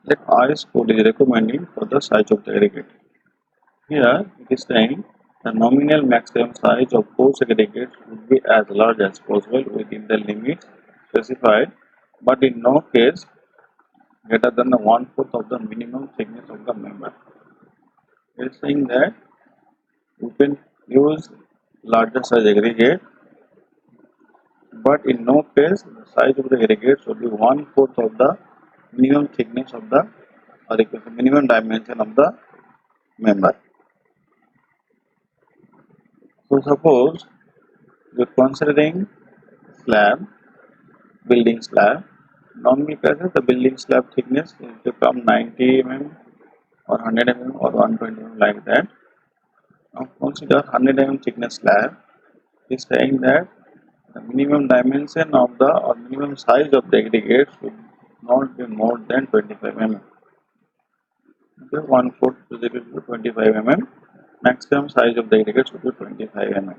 that IS code is recommending for the size of the aggregate. Here it is saying the nominal maximum size of course aggregate would be as large as possible within the limits specified, but in no case greater than the one-fourth of the minimum thickness of the member. It is saying that you can use larger size aggregate, but in no case the size of the aggregate should be one-fourth of the minimum thickness of the or equal to minimum dimension of the member. So suppose you are considering slab, building slab. Normally cases the building slab thickness is become 90 mm or 100 mm or 120 mm like that. Now consider 100 mm thickness slab is saying that the minimum dimension of the or minimum size of the aggregate should not be more than 25 mm. Okay, 1/4 is equal to 25 mm. Maximum size of the aggregate should be 25 mm.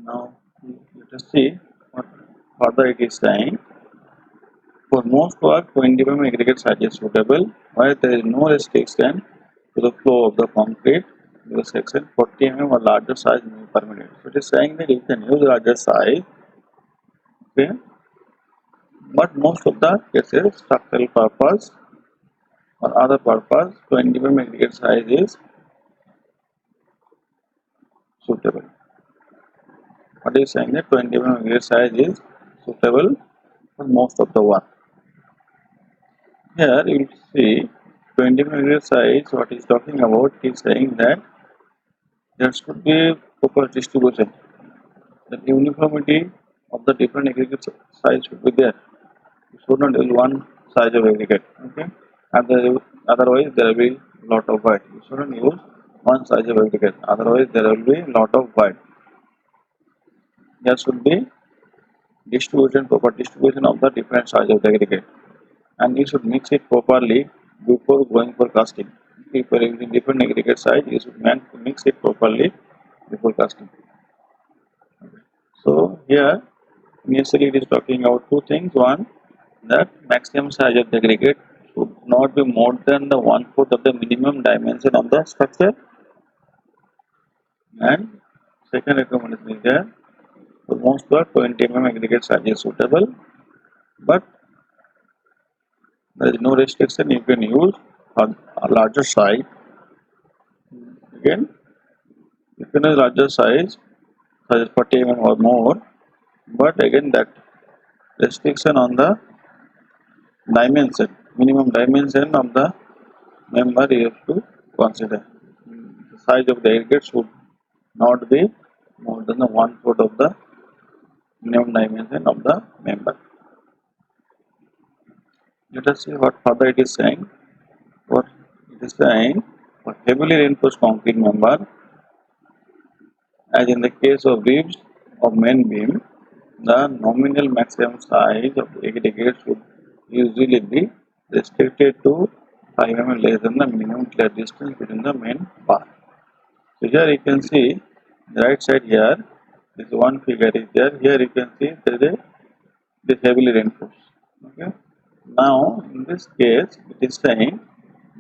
Now let us see what further it is saying. For most work, 20 mm aggregate size is suitable, where there is no restriction to the flow of the concrete in the section. 40 mm or larger size may be permitted. So it is saying that you can use larger size, okay, but most of the cases, structural purpose or other purpose, 20 mm aggregate size is suitable. What is saying that 20 mm aggregate size is suitable for most of the work. Here you will see 20 mm size. What is talking about is saying that there should be proper distribution. The uniformity of the different aggregate size should be there. You should not use one size of aggregate. Okay, and otherwise there will be lot of void. You shouldn't use one size of aggregate. Otherwise there will be lot of void. There should be proper distribution of the different size of the aggregate, and you should mix it properly before going for casting. If you are using different aggregate size, you should mix it properly before casting. So here initially it is talking about two things. One, that maximum size of the aggregate should not be more than the one-fourth of the minimum dimension of the structure, and second recommendation is there for most work 20 mm aggregate size is suitable, but there is no restriction. You can use a larger size. Again, you can use larger size, such as 40 mm or more, but again that restriction on the dimension, minimum dimension of the member you have to consider. The size of the aggregate should not be more than the one-fourth of the minimum dimension of the member. Let us see what further it is saying. What it is saying, for heavily reinforced concrete member, as in the case of ribs of main beam, the nominal maximum size of the aggregate should usually be restricted to 5 mm less than the minimum clear distance between the main bar. So here you can see the right side here, this one figure is there. Here you can see there is it is heavily reinforced. Okay. Now in this case it is saying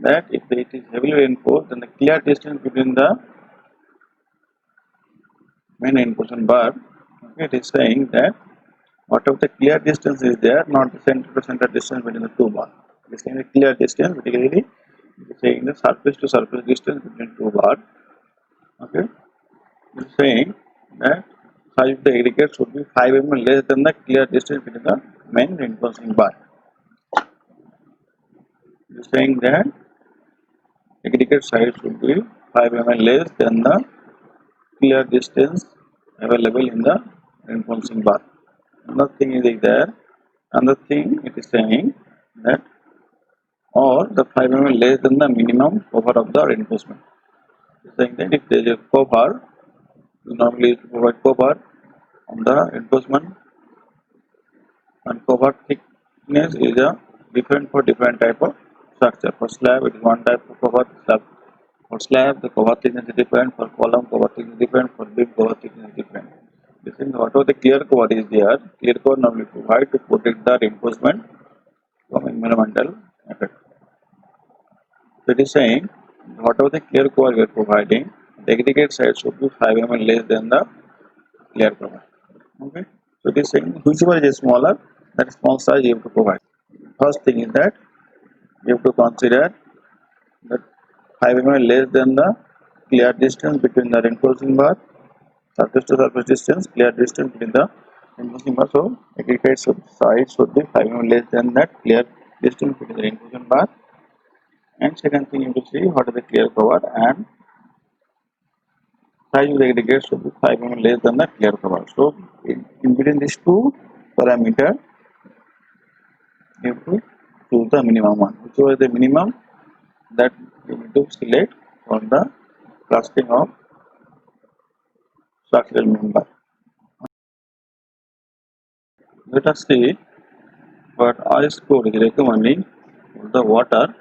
that if it is heavily reinforced, then the clear distance between the main reinforcement bar, okay, it is saying that whatever the clear distance is there, not the center to center distance between the two bars. It is saying the clear distance, particularly it is saying the surface to surface distance between two bars. Okay, it is saying that size of the aggregate should be 5 mm less than the clear distance between the main reinforcing bar. It is saying that aggregate size should be 5 mm less than the clear distance available in the reinforcing bar. Another thing is there. Another thing it is saying that or the 5 mm less than the minimum cover of the reinforcement. It is saying that if there is a cover, you normally provide cover on the reinforcement, and cover thickness is a different for different type of structure. For slab, it is one type of cover. For slab, the cover thickness is different. For column, cover thickness is different. For beam, cover thickness is different. This is whatever the clear cover is there. Clear cover normally provide to protect the reinforcement from environmental effect. So it is saying whatever the clear cover we are providing, the aggregate size should be 5 mm less than the clear cover. Okay. So it is saying whichever is smaller, that small size you have to provide. First thing is that you have to consider that 5 mm less than the clear distance between the reinforcing bar, surface to surface distance, clear distance between the reinforcing bar. So aggregate size should be 5 mm less than that clear distance between the reinforcing bar. And second thing you have to see what is the clear cover, and size of the aggregate should be 5 mm less than the clear cover. So in between these two parameters, you have to choose the minimum one. Whichever is the minimum, that you need to select for the casting of structural member. Let us see what IS code is recommending for the water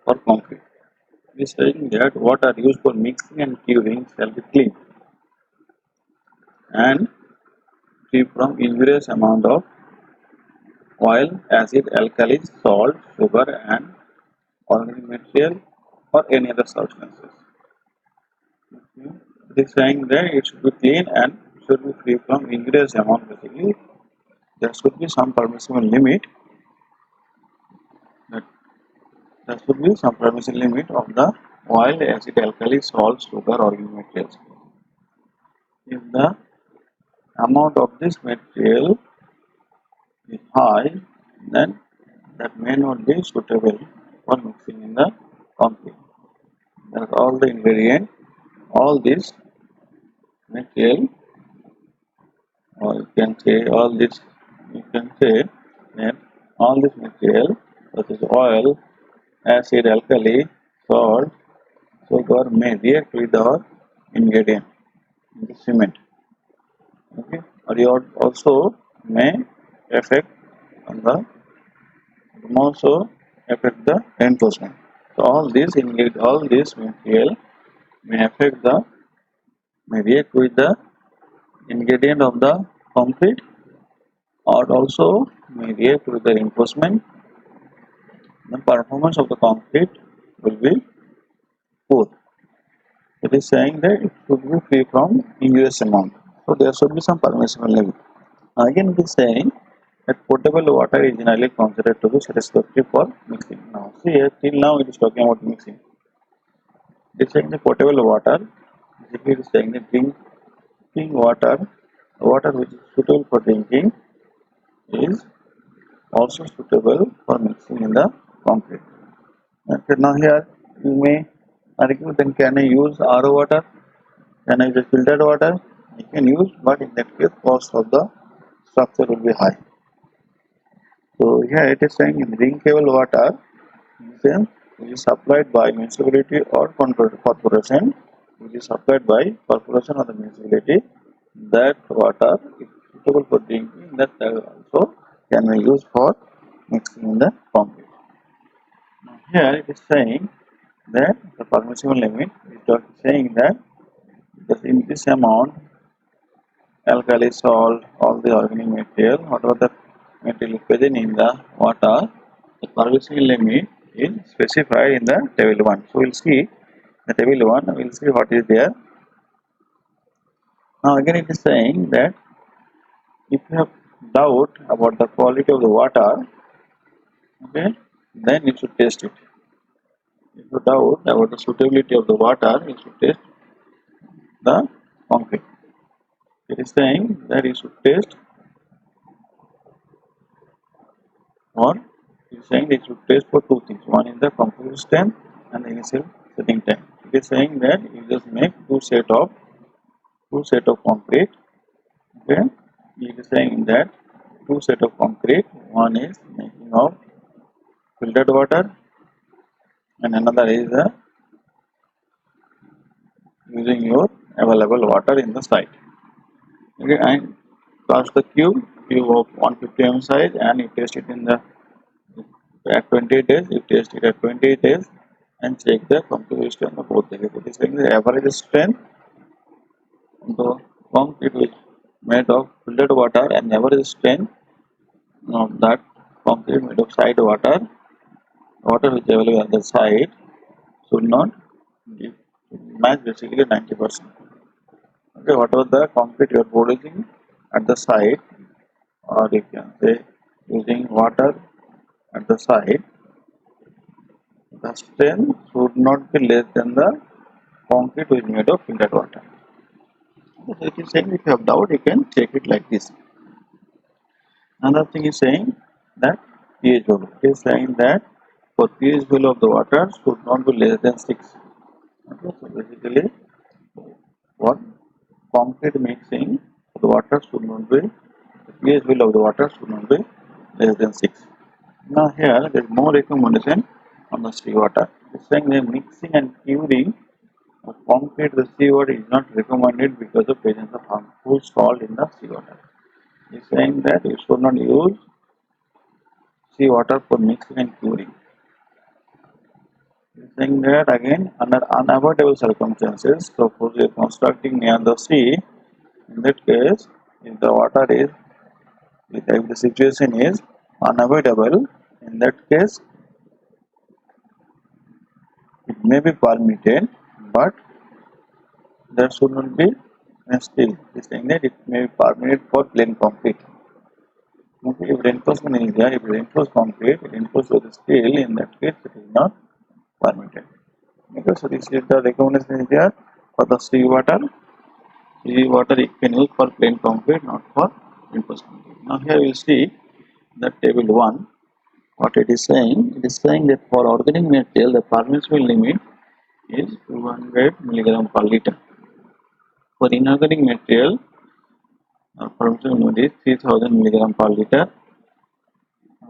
or concrete. It is saying that water used for mixing and curing shall be clean and free from injurious amount of oil, acid, alkali, salt, sugar, and organic material or any other substances. It is saying that it should be clean and should be free from injurious amount. Basically, there should be some permissible limit. That there should be some permissible limit of the oil, acid, alkali, salt, sugar, organic materials. If the amount of this material is high, then that may not be suitable for mixing in the concrete. That's all the ingredient, all this material, or you can say all this, you can say that all this material, such as oil, acid, alkali, salt, sugar, may react with our ingredient in the cement. Okay, or you also may affect on the also affect the reinforcement. So all this material may affect the may react with the ingredient of the concrete, or also may react with the reinforcement. The performance of the concrete will be poor. It is saying that it should be free from injurious amount. So there should be some permissible limit. Again, it is saying that potable water is generally considered to be satisfactory for mixing. Now, see here, till now it is talking about mixing. It is saying the potable water, basically it is saying that drinking water, water which is suitable for drinking, is also suitable for mixing in the concrete. Okay, now here you may argue, then can I use RO water? Can I use filtered water? I can use, but in that case cost of the structure will be high. So here it is saying in drinkable water, then which is supplied by municipality or corporation, which is supplied by corporation or the municipality, that water is suitable for drinking, that also can be used for mixing in the concrete. Now here it is saying that the permissible limit is saying that in this amount, alkali, salt, all the organic material, whatever the material present in the water, the permissible limit is specified in the table 1. So we'll see the table 1, we'll see what is there. Now again it is saying that if you have doubt about the quality of the water, okay, then you should test it. If you doubt about the suitability of the water, you should test the concrete. It is saying that you should test, or it is saying that you should test for two things. One is the composition time and the initial setting time. It is saying that you just make two set of concrete. Okay, it is saying that two set of concrete. One is making of filtered water, and another is using your available water in the site. Okay, and cast the cube of 150 mm size, and you test it in the at 20 days. You test it at 20 days and check the composition of both the. It is saying the average strength of the concrete which made of filtered water and average strength of that concrete made of side water, water which is available on the side should not give, match basically 90%. Okay, whatever the concrete you are producing at the side, or you can say using water at the side, the strength should not be less than the concrete which is made of filtered water. So it is saying if you have doubt, you can check it like this. Another thing is saying that pH value. It is saying that for pH value of the water should not be less than 6. Okay, so basically what concrete mixing the water should not be, the pH value of the water should not be less than 6. Now here there is no recommendation on the seawater. It is saying that mixing and curing of concrete with seawater is not recommended because of presence of harmful salt in the seawater. It is saying that you should not use seawater for mixing and curing. It is saying that again under unavoidable circumstances, suppose you are constructing near the sea, in that case if the water is, if the situation is unavoidable, in that case it may be permitted, but there should not be still. It is saying that it may be permitted for plain concrete. Okay, if reinforcement is there, if reinforced concrete, reinforced with steel, in that case it is not permitted. Okay, so this is the recommendation is there for the seawater. Seawater it can use for plain concrete, not for reinforced concrete. Now here we see the table 1. What it is saying that for organic material the permissible limit is 200 mg per liter. For inorganic material, permissible limit is 3000 mg per liter,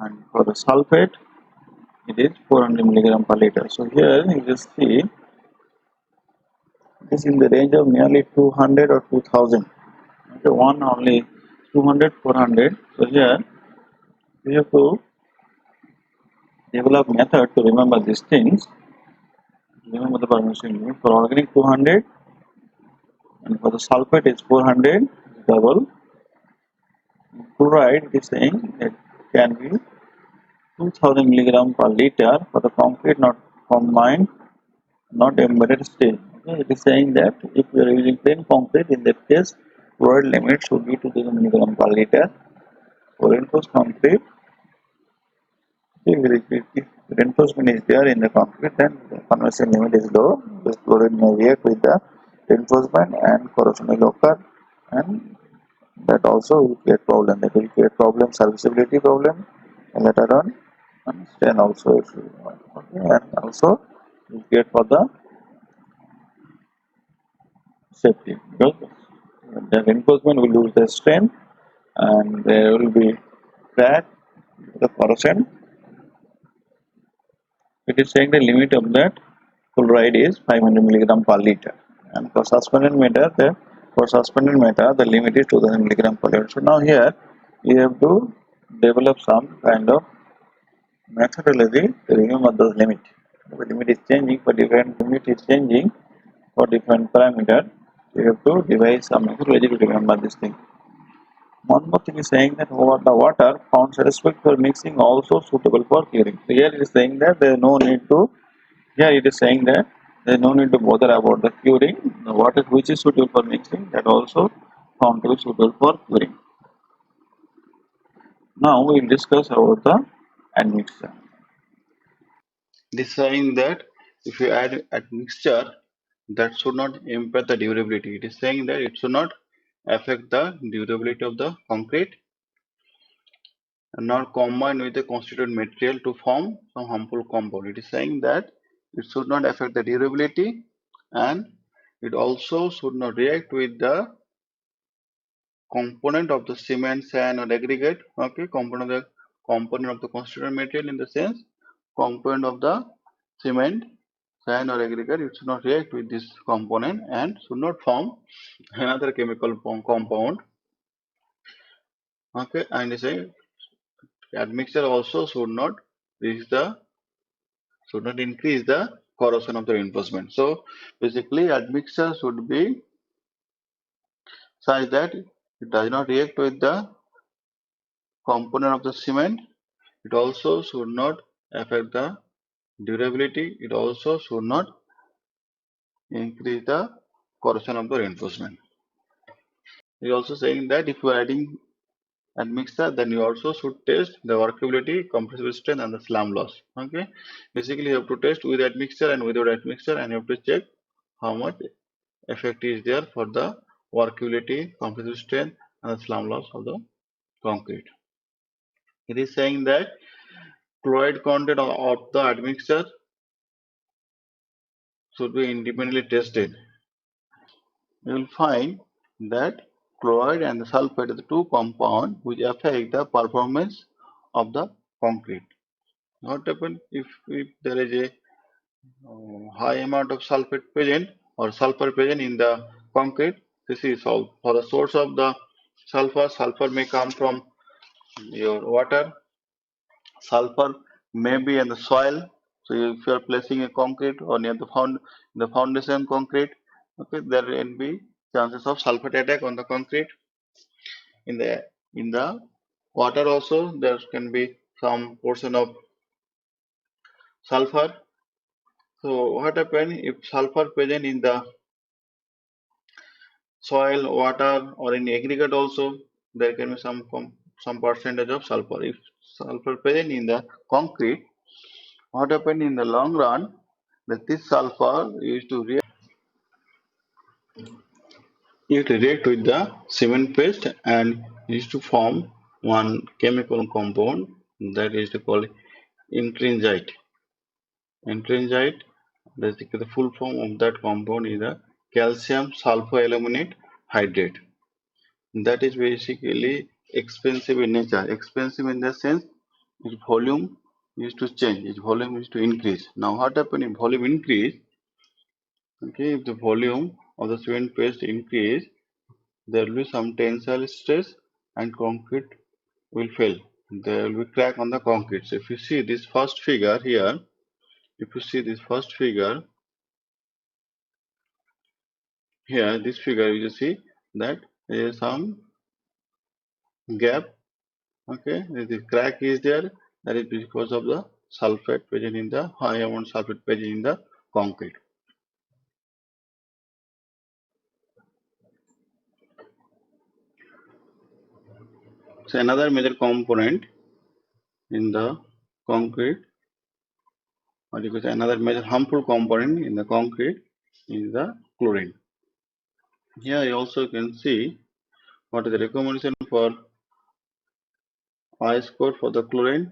and for the sulfate it is 400 mg per liter. So here you just see it is in the range of nearly 200 or 2000. Okay, one only 200, 400. So here we have to develop method to remember these things. Remember the permission limit for organic 200, and for the sulfate is 400 double. Chloride it is saying it can be 2000 mg per liter for the concrete not combined, not embedded stage. Okay, it is saying that if you are using plain concrete, in that case chloride limit should be 2000 mg per liter. For reinforced concrete, if reinforcement is there in the concrete, then the conversion limit is low. The chloride may react with the reinforcement and corrosion will occur, and that also will create problem. That will create problem, serviceability problem later on, and strain also issue. Okay, and also will create for the safety, because the reinforcement will lose the strength and there will be crack, the corrosion. It is saying the limit of that chloride is 500 mg per liter, and for suspended matter, the limit is 2000 mg per liter. So now here you have to develop some kind of methodology to remember those limit. The limit is changing for different parameter. You have to devise some methodology to remember this thing. One more thing is saying that the water found satisfactory for mixing also suitable for curing. So here it is saying that there is no need to. Here it is saying that there is no need to bother about the curing. The water which is suitable for mixing, that also found to be suitable for curing. Now we will discuss about the admixture. It is saying that if you add admixture, that should not impair the durability. It is saying that it should not affect the durability of the concrete and not combine with the constituent material to form some harmful compound. It is saying that it should not affect the durability, and it also should not react with the component of the cement, sand, or aggregate. Okay, component of the constituent material, in the sense component of the cement, sand, or aggregate. It should not react with this component and should not form another chemical compound. Okay, and they say admixture also should not increase the corrosion of the reinforcement. So basically admixture should be such that it does not react with the component of the cement, it also should not affect the durability. It also should not increase the corrosion of the reinforcement. It is also saying that if you are adding admixture, then you also should test the workability, compressive strength, and the slam loss. Okay, basically you have to test with admixture and without admixture, and you have to check how much effect is there for the workability, compressive strength, and the slam loss of the concrete. It is saying that chloride content of the admixture should be independently tested. You will find that chloride and the sulfate are the two compounds which affect the performance of the concrete. What happens if there is a high amount of sulfate present or sulfur present in the concrete? This is all. For the source of the sulfur, sulfur may come from your water, sulfur may be in the soil. So if you are placing a concrete or near the foundation concrete, okay, there will be chances of sulfate attack on the concrete. In the water also there can be some portion of sulfur. So what happens if sulfur present in the soil, water, or in aggregate also? There can be some percentage of sulfur. If sulfur present in the concrete, what happens in the long run? That this sulfur used to react with the cement paste and used to form one chemical compound that is called intrinsic. Intrinsic, basically the full form of that compound is the calcium sulfoaluminate hydrate. That is basically expensive in nature. Expensive in the sense its volume used to change, its volume used to increase. Now what happens if volume increase? Okay, if the volume of the cement paste increase, there will be some tensile stress and concrete will fail. There will be crack on the concrete. So if you see this first figure here, if you see this first figure here, this figure you see that there is some gap. Okay, the crack is there. That is because of the sulfate present in the high amount sulfate present in the concrete. So another major component in the concrete, or you could say another major harmful component in the concrete is the chlorine. Here you also can see what is the recommendation for I score for the chlorine.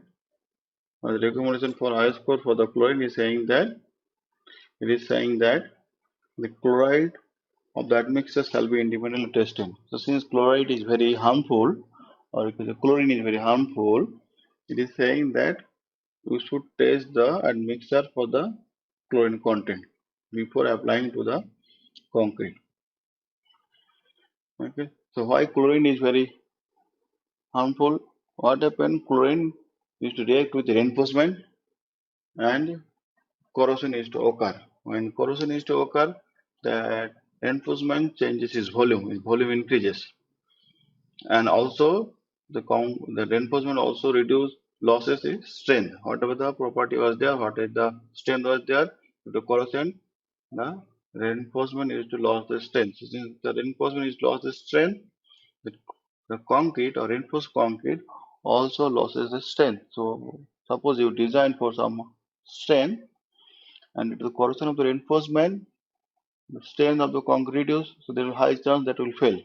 The recommendation for I score for the chlorine is saying that the chloride of that mixture shall be independently tested. So since chloride is very harmful, or because the chlorine is very harmful, it is saying that you should test the admixture for the chlorine content before applying to the concrete. Okay. So why chlorine is very harmful? What happens? Chlorine used to react with reinforcement and corrosion is to occur. When corrosion is to occur, the reinforcement changes its volume increases, and also the reinforcement also losses its strength. Whatever the property was there, whatever the strength was there, with the corrosion, the reinforcement is to lose the strength. So since the reinforcement is lost the strength, the, the concrete or reinforced concrete also loses the strength. So suppose you design for some strength, and due to the corrosion of the reinforcement, the strength of the concrete reduces, so there is a high chance that will fail.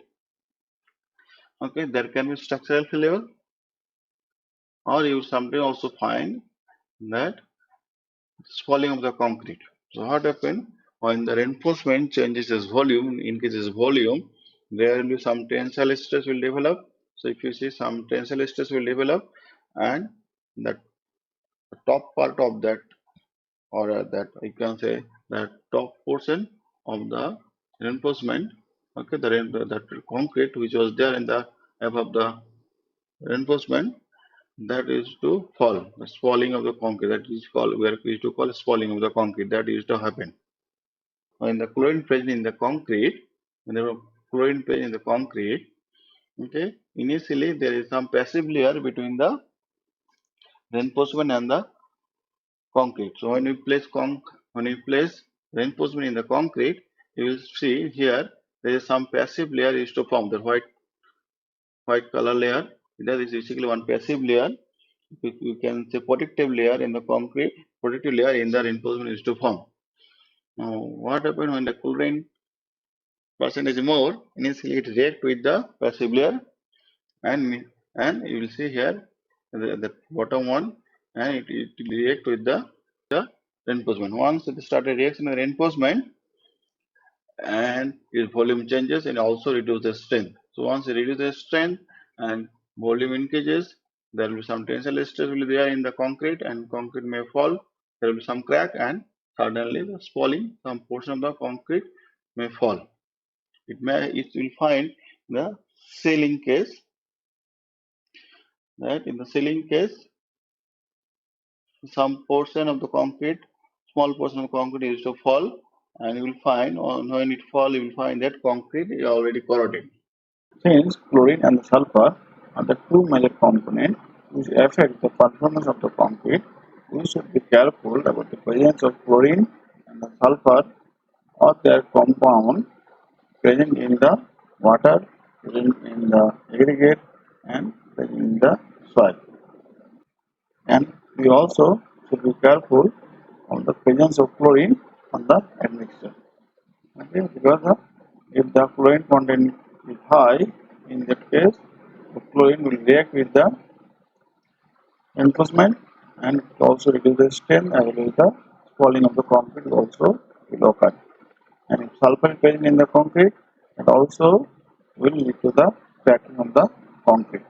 Okay, there can be structural failure, or you will sometimes also find that swelling of the concrete. So what happens when the reinforcement changes its volume, increases volume, there will be some tensile stress will develop. So if you see some tensile stress will develop, and the top part of that, or that you can say the top portion of the reinforcement, okay, that concrete which was there in the above the reinforcement, that is to fall. The swelling of the concrete, that is called, we used to call swelling of the concrete, that used to happen. When the chlorine present in the concrete, when the chlorine present in the concrete, okay, initially there is some passive layer between the reinforcement and the concrete. So when we place reinforcement in the concrete, you will see here there is some passive layer is to form. The white color layer, that is basically one passive layer. You can say protective layer in the concrete, protective layer in the reinforcement is to form. Now what happens when the chlorine percentage is more? Initially it react with the passive layer, and you will see here the bottom one, and it react with the reinforcement. Once it started reaction with reinforcement, and its volume changes and also reduce the strength. So once you reduce the strength and volume increases, there will be some tensile stress will be there in the concrete, and concrete may fall. There will be some crack, and suddenly the falling, some portion of the concrete may fall. It will find the sealing case, that in the sealing case some portion of the concrete, small portion of concrete is to fall, and you will find when it fall, you will find that concrete is already corroded. Since chlorine and sulfur are the two major components which affect the performance of the concrete, we should be careful about the presence of chlorine and the sulfur or their compound present in the water, present in the aggregate, and present in the soil. And we also should be careful of the presence of chlorine on the admixture. Okay, because if the chlorine content is high, in that case, the chlorine will react with the reinforcement and also reduce the strain as well as the falling of the concrete will also will occur. And if sulfur is present in the concrete, it also will lead to the cracking of the concrete.